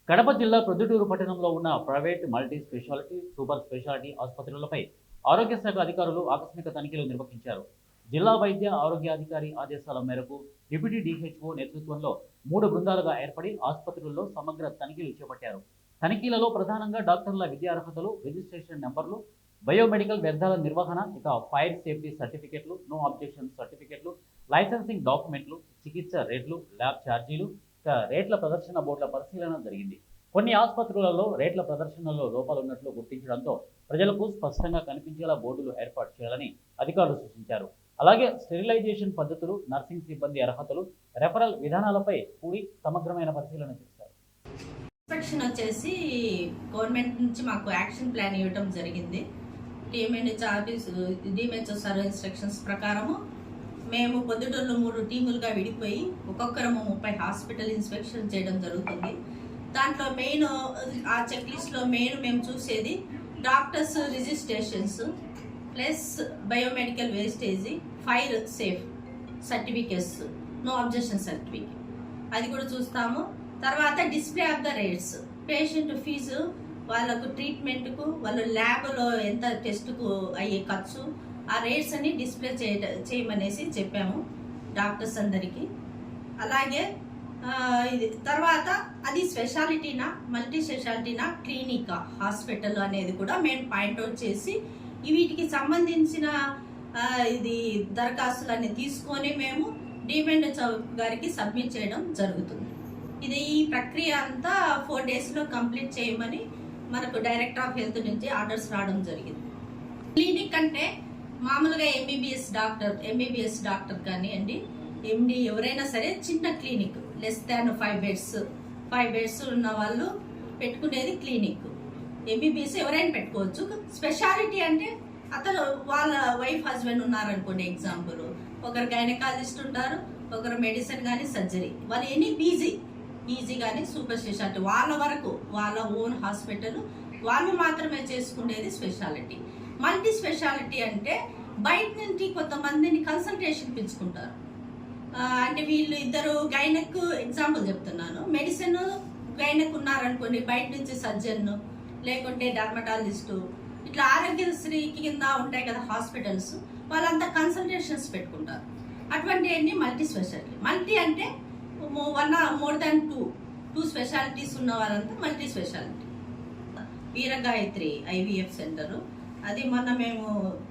కడప జిల్లా ప్రొద్దుటూరు పట్టణంలో ఉన్న private multi speciality, super speciality ఆసుపత్రులపై ఆరోగ్య శాఖ అధికారులు ఆకస్మిక తనిఖీలు నిర్వహించారు. జిల్లా వైద్య ఆరోగ్యాధికారి ఆదేశాల మేరకు డిప్యూటీ డిహెచ్ఓ నేతృత్వంలో 3 బృందాలుగా ఏర్పడి ఆసుపత్రుల్లో సమగ్ర తనిఖీలు చేపట్టారు. తనిఖీలలో ప్రధానంగా డాక్టర్ల విద్యార్హతలు, రిజిస్ట్రేషన్ నెంబర్లు, బయోమెడికల్ వ్యర్థాల నిర్వహణ, ఇక ఫైర్ సేఫ్టీ సర్టిఫికెట్లు, నో అబ్జెక్షన్ సర్టిఫికెట్లు, లైసెన్సింగ్ డాక్యుమెంట్లు, చికిత్స రేట్లు, ల్యాబ్ ఛార్జీలు, రేట్ల ప్రదర్శన బోర్డుల పరిశీలన జరిగింది. కొన్ని ఆసుపత్రులలో రేట్ల ప్రదర్శనలో లోపాలున్నట్లు గుర్తించడంతో ప్రజలకు స్పష్టంగా కనిపించేలా బోర్డులు ఏర్పాటు చేయాలని అధికారులు సూచించారు. అలాగే స్టెరిలైజేషన్ పద్ధతులు, నర్సింగ్ సిబ్బంది అర్హతలు, రెఫరల్ విధానాలపై కూడి సమగ్రమైన పరిశీలన చేశారు. ఇన్స్పెక్షన్ వచ్చేసి గవర్నమెంట్ నుంచి మాకు యాక్షన్ ప్లాన్ ఇవ్వడం జరిగింది. డిఎంహెచ్ఓ సర్వ్ ఇన్స్ట్రక్షన్స్ ప్రకారము మేము పొద్దుటూరులో 3 టీములుగా విడిపోయి ఒక్కొక్కరము 30 హాస్పిటల్ ఇన్స్పెక్షన్ చేయడం జరుగుతుంది. దాంట్లో మెయిన్ ఆ చెక్ లిస్ట్లో మెయిన్ మేము చూసేది doctors registrations plus biomedical wastage, fire safe certificates, no objection certificate అది కూడా చూస్తాము. తర్వాత display of the rates, patient fees, వాళ్ళకు ట్రీట్మెంట్కు, వాళ్ళ ల్యాబ్లో ఎంత టెస్ట్కు అయ్యే ఖర్చు, ఆ రేట్స్ అన్ని డిస్ప్లే చేయమనేసి చెప్పాము డాక్టర్స్ అందరికీ. అలాగే ఇది తర్వాత అది స్పెషాలిటీనా, మల్టీ స్పెషాలిటీనా, క్లినికా, హాస్పిటల్ అనేది కూడా మేము పాయింట్అవుట్ చేసి వీటికి సంబంధించిన ఇది దరఖాస్తులన్నీ తీసుకొని మేము డిఎంహెచ్ఓ గారికి సబ్మిట్ చేయడం జరుగుతుంది. ఈ ప్రక్రియ అంతా 4 డేస్లో కంప్లీట్ చేయమని మనకు డైరెక్టర్ ఆఫ్ హెల్త్ నుంచి ఆర్డర్స్ రావడం జరిగింది. క్లినిక్ అంటే మామూలుగా ఎంబీబీఎస్ డాక్టర్ కానివ్వండి, ఎండి ఎవరైనా సరే చిన్న క్లినిక్ లెస్ దాన్ 5 బెడ్స్ ఉన్న వాళ్ళు పెట్టుకునేది క్లినిక్. ఎంబీబీఎస్ ఎవరైనా పెట్టుకోవచ్చు. స్పెషాలిటీ అంటే అతను వాళ్ళ వైఫ్ హస్బెండ్ ఉన్నారనుకోండి, ఎగ్జాంపుల్ ఒకరు గైనకాలజిస్ట్ ఉంటారు, ఒకరు మెడిసిన్ కానీ సర్జరీ, వాళ్ళు ఎనీ పీజీ కానీ సూపర్ స్పెషాలిటీ వాళ్ళ వరకు వాళ్ళ ఓన్ హాస్పిటల్ వాళ్ళు మాత్రమే చేసుకునేది స్పెషాలిటీ. మల్టీ స్పెషాలిటీ అంటే బయట నుంచి కొంతమందిని కన్సల్టేషన్ పిలుచుకుంటారు. అంటే వీళ్ళు ఇద్దరు గైనక్ ఎగ్జాంపుల్ చెప్తున్నాను, మెడిసిన్ గైనక్ ఉన్నారనుకోండి, బయట నుంచి సర్జన్ లేకుంటే డర్మటాలజిస్టు, ఇట్లా ఆరోగ్యశ్రీ కింద ఉంటాయి కదా హాస్పిటల్స్, వాళ్ళంతా కన్సల్టేషన్స్ పెట్టుకుంటారు. అటువంటి మల్టీ స్పెషాలిటీ. మల్టీ అంటే మోర్ దాన్ 2 స్పెషాలిటీస్ ఉన్న వాళ్ళంతా మల్టీ స్పెషాలిటీ. వీరగాయత్రి IVF సెంటరు, అది మొన్న మేము